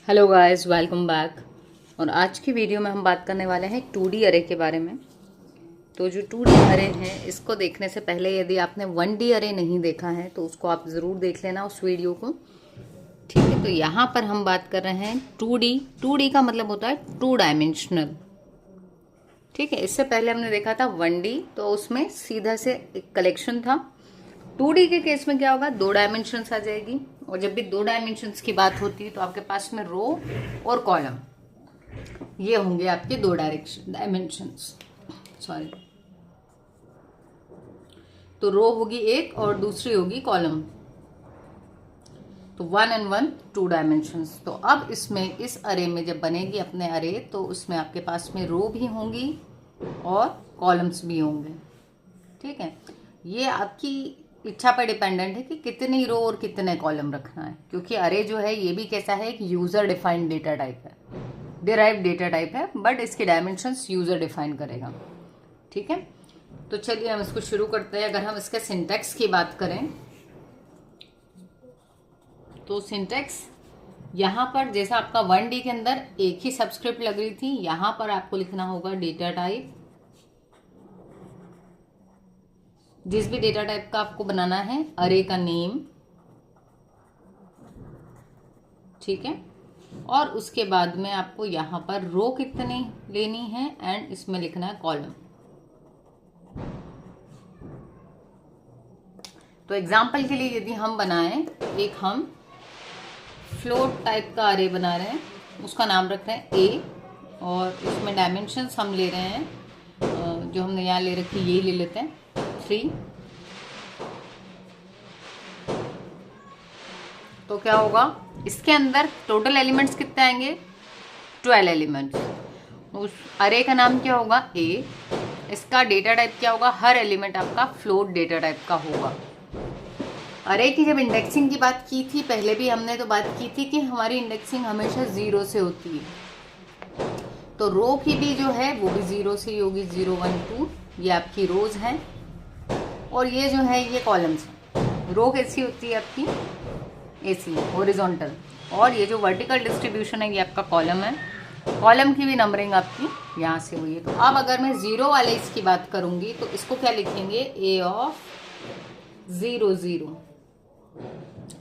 Hello guys, welcome back. और आज की वीडियो में हम बात करने वाले हैं 2D अरे के बारे में। तो जो 2D अरे हैं, इसको देखने से पहले यदि आपने 1D अरे नहीं देखा है तो उसको आप ज़रूर देख लेना उस वीडियो को। ठीक है, तो यहाँ पर हम बात कर रहे हैं 2D। 2D का मतलब होता है 2 डायमेंशनल। ठीक है, इससे पहले हमने देखा था 1D, तो उसमें सीधा से एक कलेक्शन था। 2D के केस में क्या होगा, 2 डायमेंशंस आ जाएगी। और जब भी 2 डायमेंशंस की बात होती है तो आपके पास में रो और कॉलम, ये होंगे आपके 2 डायमेंशंस। सॉरी, तो रो होगी एक और दूसरी होगी कॉलम। तो 1 and 1 2 डायमेंशंस। तो अब इसमें इस अरे में जब बनेगी अपने अरे, तो उसमें आपके पास में रो भी होंगी और कॉलम्स भी होंगे। ठीक है, ये आपकी इच्छा पर डिपेंडेंट है कि कितनी रो और कितने कॉलम रखना है, क्योंकि अरे जो है ये भी कैसा है, एक यूजर डिफाइंड डेटा टाइप है, डिराइव्ड डेटा टाइप है, बट इसके डायमेंशंस यूजर डिफाइन करेगा। ठीक है, तो चलिए हम इसको शुरू करते हैं। अगर हम इसके सिंटैक्स की बात करें तो सिंटैक्स यहाँ पर जैसा आपका 1D के अंदर एक ही सबस्क्रिप्ट लग रही थी, यहाँ पर आपको लिखना होगा डेटा टाइप। जिस भी डेटा टाइप का आपको बनाना है, अरे का नेम, ठीक है, और उसके बाद में आपको यहाँ पर रो कितनी लेनी है एंड इसमें लिखना है कॉलम। तो एग्जाम्पल के लिए यदि हम बनाएं, एक हम फ्लोट टाइप का अरे बना रहे हैं, उसका नाम रख रहे हैं ए, और इसमें डायमेंशंस हम ले रहे हैं, जो हमने यहाँ ले रखी यही ले लेते हैं 3। तो क्या होगा, इसके अंदर टोटल एलिमेंट्स कितने आएंगे, 12 एलिमेंट्स। उस अरे का नाम क्या होगा, ए। इसका डेटा टाइप क्या होगा, हर एलिमेंट आपका फ्लोट डेटा टाइप का होगा। अरे की जब इंडेक्सिंग की बात की थी पहले भी हमने, तो बात की थी कि हमारी इंडेक्सिंग हमेशा 0 से होती है। तो रो की भी जो है वो भी 0 से ही होगी, 0 1 2, ये आपकी रोज हैं, और ये जो है ये कॉलम्स हैं। रो कैसी होती है आपकी, ऐसी हॉरिजॉन्टल, और ये जो वर्टिकल डिस्ट्रीब्यूशन है ये आपका कॉलम है। कॉलम की भी नंबरिंग आपकी यहाँ से हुई है। तो अब अगर मैं 0 वाले इसकी बात करूंगी तो इसको क्या लिखेंगे, ए ऑफ 0 0।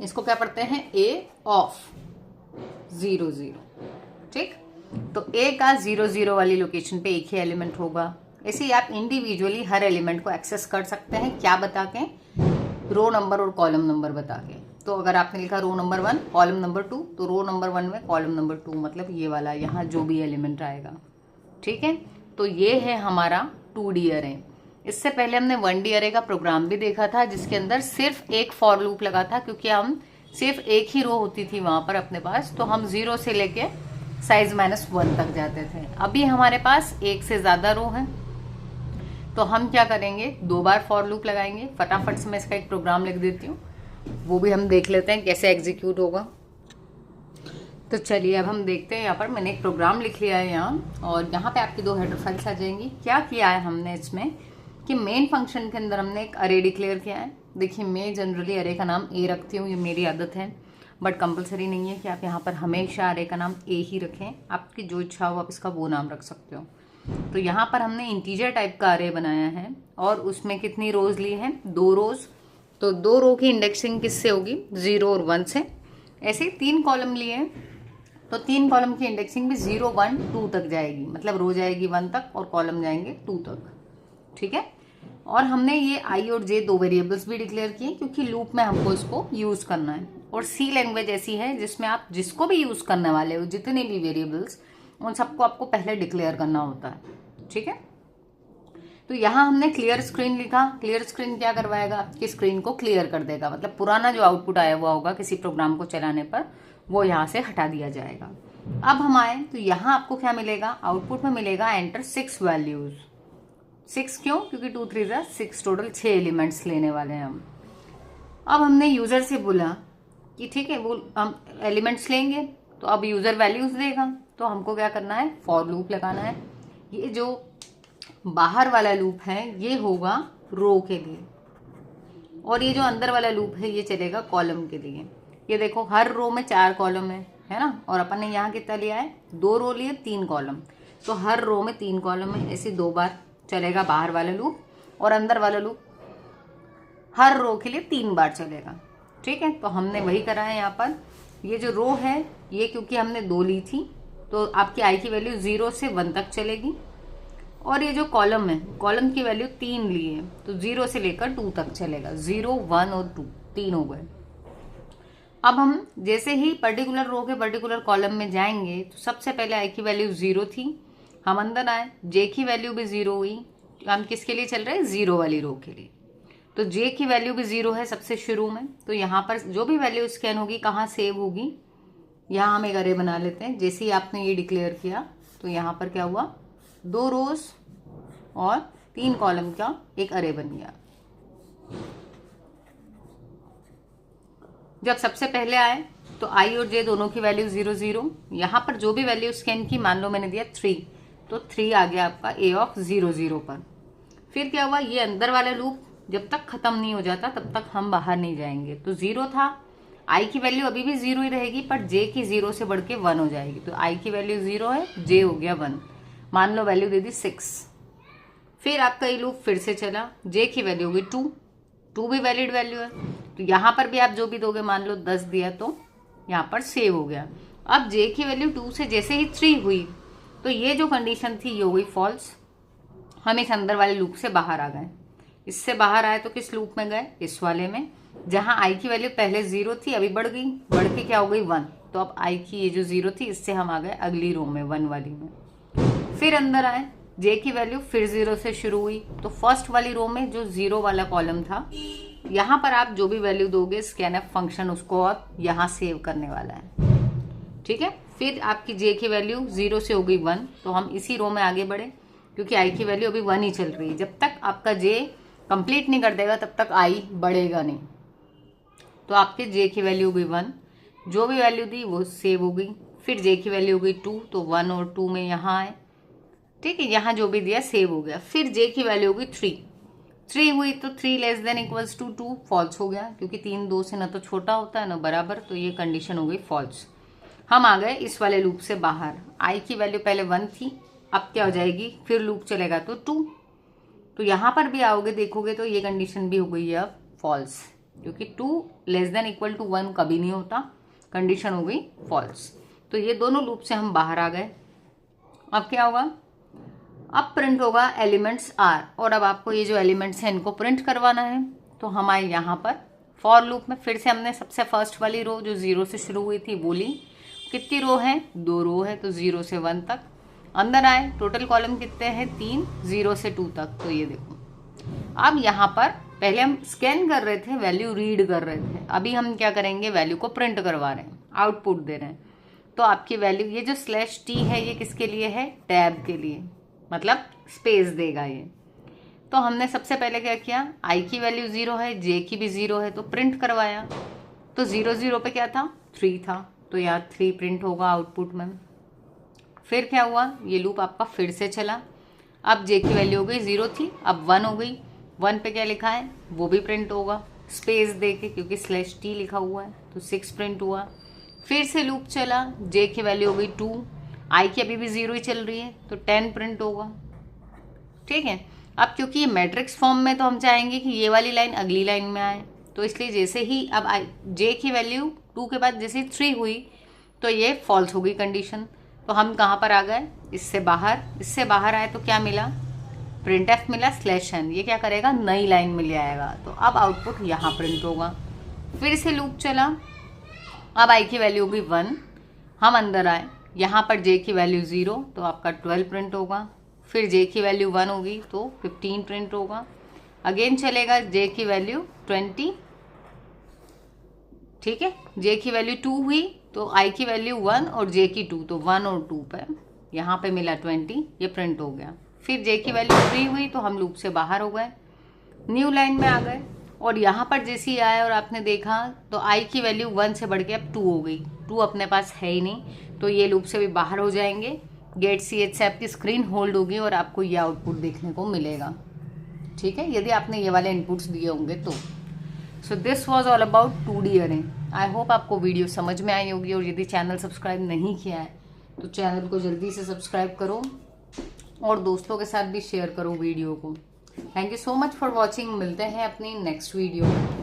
इसको क्या पढ़ते हैं, ए ऑफ 0 0। ठीक, तो ए का 0 0 वाली लोकेशन पे एक ही एलिमेंट होगा। ऐसे ही आप इंडिविजुअली हर एलिमेंट को एक्सेस कर सकते हैं, क्या बता के, रो नंबर और कॉलम नंबर बता के। तो अगर आपने लिखा रो नंबर 1 कॉलम नंबर 2, तो रो नंबर 1 में कॉलम नंबर 2, मतलब ये वाला यहाँ जो भी एलिमेंट आएगा। ठीक है, तो ये है हमारा 2D अरे। इससे पहले हमने 1D अरे का प्रोग्राम भी देखा था, जिसके अंदर सिर्फ एक फॉर लूप लगा था, क्योंकि हम सिर्फ एक ही रो होती थी वहां पर अपने पास, तो हम 0 से लेके साइज -1 तक जाते थे। अभी हमारे पास एक से ज्यादा रो है, तो हम क्या करेंगे, 2 बार फॉर लूप लगाएंगे। फटाफट से मैं इसका एक प्रोग्राम लिख देती हूँ, वो भी हम देख लेते हैं कैसे एग्जीक्यूट होगा। तो चलिए अब हम देखते हैं। यहाँ पर मैंने एक प्रोग्राम लिख लिया है यहाँ, और यहाँ पे आपकी 2 हेडर फाइल्स आ जाएंगी। क्या किया है हमने इसमें कि मेन फंक्शन के अंदर हमने एक अरे डिक्लेयर किया है। देखिए, मैं जनरली अरे का नाम ए रखती हूँ, ये मेरी आदत है, बट कंपलसरी नहीं है कि आप यहाँ पर हमेशा अरे का नाम ए ही रखें। आपकी जो इच्छा हो आप इसका वो नाम रख सकते हो। तो यहाँ पर हमने इंटीजर टाइप का अरे बनाया है, और उसमें कितनी रोज ली है, 2 रोज। तो 2 रो की इंडेक्सिंग किससे होगी, 0 और 1 से। ऐसे 3 कॉलम लिए हैं, तो 3 कॉलम की इंडेक्सिंग भी 0 1 2 तक जाएगी, मतलब रो जाएगी 1 तक और कॉलम जाएंगे 2 तक। ठीक है, और हमने ये आई और जे 2 वेरिएबल्स भी डिक्लेयर किए, क्योंकि लूप में हमको इसको यूज करना है। और सी लैंग्वेज ऐसी है जिसमें आप जिसको भी यूज करने वाले हो, जितने भी वेरिएबल्स, उन सबको आपको पहले डिक्लेयर करना होता है। ठीक है, तो यहाँ हमने क्लियर स्क्रीन लिखा। क्लियर स्क्रीन क्या करवाएगा, आपकी स्क्रीन को क्लियर कर देगा, मतलब पुराना जो आउटपुट आया हुआ होगा किसी प्रोग्राम को चलाने पर, वो यहाँ से हटा दिया जाएगा। अब हम आए तो यहाँ आपको क्या मिलेगा, आउटपुट में मिलेगा एंटर 6 वैल्यूज। 6 क्यों, क्योंकि 2 3 6, टोटल 6 एलिमेंट्स लेने वाले हैं हम। अब हमने यूजर से बोला कि ठीक है, वो हम एलिमेंट्स लेंगे, तो अब यूजर वैल्यूज देगा, तो हमको क्या करना है, फॉर लूप लगाना है। ये जो बाहर वाला लूप है ये होगा रो के लिए, और ये जो अंदर वाला लूप है ये चलेगा कॉलम के लिए। ये देखो, हर रो में 4 कॉलम है है ना। और अपन ने यहाँ कितना लिया है, 2 रो लिए 3 कॉलम, तो हर रो में 3 कॉलम में ऐसे 2 बार चलेगा बाहर वाला लूप, और अंदर वाला लूप हर रो के लिए 3 बार चलेगा। ठीक है, तो हमने वही करा है यहाँ पर। ये जो रो है ये क्योंकि हमने 2 ली थी तो आपकी आई की वैल्यू 0 से 1 तक चलेगी, और ये जो कॉलम है कॉलम की वैल्यू 3 ली है तो 0 से लेकर 2 तक चलेगा। 0, 1 और 2 3 हो गए। अब हम जैसे ही पर्टिकुलर रो के पर्टिकुलर कॉलम में जाएंगे तो सबसे पहले आई की वैल्यू 0 थी, हम अंदर आए, जे की वैल्यू भी 0 हुई। हम किसके लिए चल रहे हैं, 0 वाली रो के लिए। तो जे की वैल्यू भी 0 है सबसे शुरू में, तो यहाँ पर जो भी वैल्यू स्कैन होगी कहाँ सेव होगी, यहाँ हम एक अरे बना लेते हैं। जैसे ही आपने ये डिक्लेयर किया तो यहाँ पर क्या हुआ, 2 रोज और 3 कॉलम का एक अरे बन गया। जब सबसे पहले आए तो आई और जे दोनों की वैल्यू 0 0, यहाँ पर जो भी वैल्यू स्कैन की, मान लो मैंने दिया 3, तो 3 आ गया आपका ए ऑफ 0 0 पर। फिर क्या हुआ, ये अंदर वाला लूप जब तक खत्म नहीं हो जाता तब तक हम बाहर नहीं जाएंगे। तो 0 था, आई की वैल्यू अभी भी 0 ही रहेगी, पर जे की 0 से बढ़ के 1 हो जाएगी। तो आई की वैल्यू 0 है, जे हो गया 1, मान लो वैल्यू दे दी 6। फिर आपका ये लूप फिर से चला, जे की वैल्यू होगी 2, 2 भी वैलिड वैल्यू है, तो यहाँ पर भी आप जो भी दोगे, मान लो 10 दिया तो यहाँ पर सेव हो गया। अब जे की वैल्यू 2 से जैसे ही 3 हुई तो ये जो कंडीशन थी ये हो गई फॉल्स, हम इस अंदर वाले लूप से बाहर आ गए। इससे बाहर आए तो किस लूप में गए, इस वाले में, जहां आई की वैल्यू पहले 0 थी अभी बढ़ गई, बढ़ के क्या हो गई 1। तो अब आई की ये जो 0 थी इससे हम आ गए अगली रो में 1 वाली में। फिर अंदर आए, जे की वैल्यू फिर 0 से शुरू हुई, तो फर्स्ट वाली रो में जो 0 वाला कॉलम था यहाँ पर आप जो भी वैल्यू दोगे स्कैनएफ फंक्शन उसको और यहाँ सेव करने वाला है। ठीक है, फिर आपकी जे की वैल्यू 0 से हो गई 1, तो हम इसी रो में आगे बढ़े क्योंकि आई की वैल्यू अभी 1 ही चल रही है। जब तक आपका जे कंप्लीट नहीं कर देगा तब तक आई बढ़ेगा नहीं। तो आपके जे की वैल्यू हो गई 1, जो भी वैल्यू दी वो सेव हो गई। फिर जे की वैल्यू हो गई 2, तो 1 और 2 में यहाँ आए, ठीक है, यहाँ जो भी दिया सेव हो गया। फिर जे की वैल्यू हो गई 3 हुई, तो 3 less than equals to 2 false हो गया, क्योंकि 3 2 से ना तो छोटा होता है ना बराबर, तो ये कंडीशन हो गई फॉल्स। हम आ गए इस वाले लूप से बाहर, आई की वैल्यू पहले 1 थी, अब क्या हो जाएगी, फिर लूप चलेगा तो 2, तो यहाँ पर भी आओगे देखोगे तो ये कंडीशन भी हो गई है अब फॉल्स, क्योंकि 2 लेस देन इक्वल टू 1 कभी नहीं होता, कंडीशन हो गई फॉल्स। तो ये दोनों लूप से हम बाहर आ गए। अब क्या होगा, अब प्रिंट होगा एलिमेंट्स आर, और अब आपको ये जो एलिमेंट्स हैं इनको प्रिंट करवाना है। तो हम आए यहाँ पर फॉर लूप में, फिर से हमने सबसे फर्स्ट वाली रो जो 0 से शुरू हुई थी वो ली। कितनी रो है, 2 रो है, तो 0 से 1 तक। अंदर आए, टोटल कॉलम कितने हैं 3, 0 से 2 तक। तो ये देखो, अब यहाँ पर पहले हम स्कैन कर रहे थे, वैल्यू रीड कर रहे थे, अभी हम क्या करेंगे, वैल्यू को प्रिंट करवा रहे हैं, आउटपुट दे रहे हैं। तो आपकी वैल्यू, ये जो /t है ये किसके लिए है, टैब के लिए, मतलब स्पेस देगा ये। तो हमने सबसे पहले क्या किया, आई की वैल्यू 0 है, जे की भी 0 है, तो प्रिंट करवाया। तो 0 0 पे क्या था, 3 था, तो यहाँ 3 प्रिंट होगा आउटपुट में। फिर क्या हुआ, ये लूप आपका फिर से चला, अब जे की वैल्यू हो गई 0 थी, अब 1 हो गई, 1 पे क्या लिखा है वो भी प्रिंट होगा स्पेस दे के, क्योंकि /t लिखा हुआ है, तो 6 प्रिंट हुआ। फिर से लूप चला, जे की वैल्यू हो गई 2, आई की अभी भी 0 ही चल रही है, तो 10 प्रिंट होगा। ठीक है, अब क्योंकि ये मैट्रिक्स फॉर्म में तो हम चाहेंगे कि ये वाली लाइन अगली लाइन में आए, तो इसलिए जैसे ही अब जे की वैल्यू 2 के बाद जैसे 3 हुई तो ये फॉल्स हो गई कंडीशन। तो हम कहाँ पर आ गए, इससे बाहर आए तो क्या मिला, printf मिला /n, ये क्या करेगा, नई लाइन में ले आएगा, तो अब आउटपुट यहाँ प्रिंट होगा। फिर से लूप चला, अब आई की वैल्यू होगी 1, हम अंदर आए, यहाँ पर जे की वैल्यू 0, तो आपका 12 प्रिंट होगा। फिर जे की वैल्यू 1 होगी तो 15 प्रिंट होगा। अगेन चलेगा, जे की वैल्यू 20, ठीक है, जे की वैल्यू 2 हुई तो आई की वैल्यू 1 और जे की 2, तो 1 और 2 पे यहाँ पे मिला 20, ये प्रिंट हो गया। फिर जे की वैल्यू 3 हुई तो हम लूप से बाहर हो गए, न्यू लाइन में आ गए, और यहाँ पर जैसे ही आए और आपने देखा तो आई की वैल्यू 1 से बढ़ के अब 2 हो गई, 2 अपने पास है ही नहीं, तो ये लूप से भी बाहर हो जाएंगे। गेट ch से आपकी स्क्रीन होल्ड होगी और आपको ये आउटपुट देखने को मिलेगा। ठीक है, यदि आपने ये वाले इनपुट्स दिए होंगे तो। So this was all about 2D अरे। आई होप आपको वीडियो समझ में आई होगी, और यदि चैनल सब्सक्राइब नहीं किया है तो चैनल को जल्दी से सब्सक्राइब करो और दोस्तों के साथ भी शेयर करो वीडियो को। Thank you so much for watching. मिलते हैं अपनी नेक्स्ट वीडियो में।